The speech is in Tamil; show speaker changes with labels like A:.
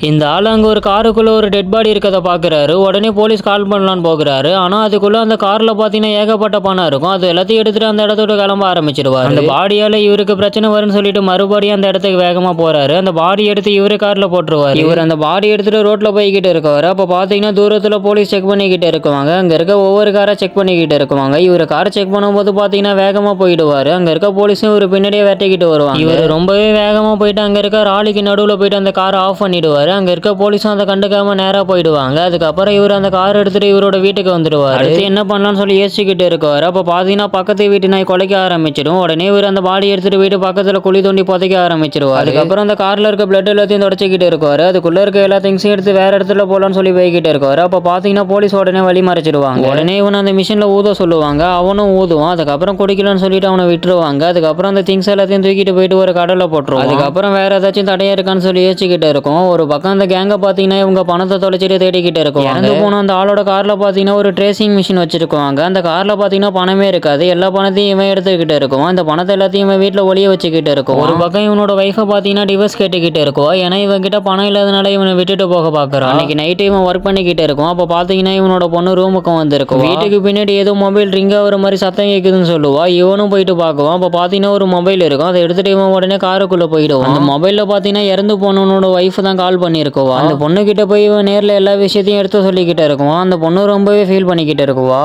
A: இந்த ஆள் அங்கே ஒரு காருக்குள்ள ஒரு டெட் பாடி இருக்கதை பார்க்குறாரு. உடனே போலீஸ் கால் பண்ணலான்னு போகிறாரு. ஆனால் அதுக்குள்ள அந்த காரில் பார்த்தீங்கன்னா ஏகப்பட்ட பணம் இருக்கும். அது எல்லாத்தையும் எடுத்துட்டு அந்த இடத்தோட கிளம்ப ஆரம்பிச்சிருவாரு. அந்த பாடியால் இவருக்கு பிரச்சனை வரும்னு சொல்லிட்டு மறுபடியும் அந்த இடத்துக்கு வேகமாக போறாரு. அந்த பாடி எடுத்து இவரு காரில் போட்டுருவாரு. இவர் அந்த பாடி எடுத்துட்டு ரோட்ல போய்கிட்டு இருக்கவர். அப்போ பார்த்தீங்கன்னா தூரத்தில் போலீஸ் செக் பண்ணிக்கிட்டு இருக்குவாங்க. அங்கே இருக்க ஒவ்வொரு காரை செக் பண்ணிக்கிட்டு இருக்குவாங்க. இவர் காரை செக் பண்ணும்போது பார்த்தீங்கன்னா வேகமாக போயிடுவாரு. அங்கே இருக்க போலீஸும் இவர் பின்னாடியே வெட்டிக்கிட்டு வருவாங்க. இவர் ரொம்பவே வேகமாக போயிட்டு அங்கே இருக்க ராலிக்கு நடுவில் போயிட்டு அந்த காரை ஆஃப் பண்ணிடுவாரு. அங்க இருக்க போலீஸும் அதை கண்டுக்காம நேரா போயிடுவாங்க. அதுக்கப்புறம் இவர் அந்த கார் எடுத்துட்டு இவரோட வீட்டுக்கு வந்துடுவாரு. அடுத்து என்ன பண்ணலாம்னு சொல்லி யோசிச்சுக்கிட்டு இருக்காரு. அப்ப பாத்தீங்கன்னா பக்கத்து வீட்டு நாய் கொலைக்க ஆரம்பிச்சிடும். உடனே இவர் அந்த பாடி எடுத்துட்டு வீட்டு பக்கத்துல குழி தோண்டி புதைக்க ஆரம்பிச்சிருவாரு. அதுக்கப்புறம் அந்த கார்ல இருக்க பிளட் எல்லாத்தையும் தொடச்சிக்கிட்டு இருக்காரு. அதுக்குள்ள இருக்க எல்லா திங்ஸையும் எடுத்து வேற இடத்துல போலான்னு சொல்லி போய்கிட்டு இருக்காரு. அப்ப பாத்தீங்கன்னா போலீஸ் உடனே வழி மறைச்சிடுவாங்க. உடனே இவன் அந்த மிஷின்ல ஊத சொல்லுவாங்க. அவனும் ஊதுவான். அதுக்கப்புறம் குடிக்கலன்னு சொல்லிட்டு அவனை விட்டுருவாங்க. அதுக்கப்புறம் அந்த திங்ஸ் எல்லாத்தையும் தூக்கிட்டு போயிட்டு ஒரு கடலை போட்டுருவான். அதுக்கப்புறம் வேற ஏதாச்சும் தடையா இருக்கான்னு சொல்லி யோசிச்சுக்கிட்டு இருக்கும். ஒரு பக்கம் அந்த கேங்க பாத்தீங்கன்னா இவங்க பணத்தை தொலைச்சிட்டு தேடிக்கிட்டு இருக்கும். இறந்து போன அந்த ஆளோட கார்ல பாத்தீங்கன்னா ஒரு ட்ரேசிங் மிஷின் வச்சிருக்குவாங்க. அந்த கார்ல பாத்தீங்கன்னா பணமே இருக்காது. எல்லா பணத்தையும் இவன் எடுத்துக்கிட்டு இருக்கும். அந்த பணத்தை எல்லாத்தையும் இவன் வீட்டுல ஒளிய வச்சுக்கிட்டு இருக்கும். ஒரு பக்கம் இவனோட வைஃபை பாத்தீங்கன்னா டிவோர்ஸ் கேட்டுக்கிட்டு இருக்கும். ஏன்னா இவன் கிட்ட பணம் இல்லாதனால இவனை விட்டுட்டு போக பாக்குறான். அன்னைக்கு நைட்டு இவன் ஒர்க் பண்ணிக்கிட்டு இருக்கும். அப்ப பாத்தீங்கன்னா இவனோட பொண்ணு ரூமுக்கு வந்திருக்கும். வீட்டுக்கு பின்னாடி ஏதோ மொபைல் ரிங் ஆகிற மாதிரி சத்தம் கேக்குதுன்னு சொல்லுவா. இவனும் போயிட்டு பாக்குவான். அப்ப பாத்தீங்கன்னா ஒரு மொபைல் இருக்கும். அதை எடுத்துட்டு இவன் உடனே காருக்குள்ள போயிடுவான். அந்த மொபைல்ல பாத்தீங்கன்னா இறந்து போனவனோட வைஃப் தான் கால் பண்ணியிருக்குவா. அந்த பொண்ணு கிட்ட போய் நேர்ல எல்லா விஷயத்தையும் எடுத்து சொல்லிக்கிட்டு இருக்குவான். அந்த பொண்ணு ரொம்பவே ஃபீல் பண்ணிக்கிட்டு இருக்குவா.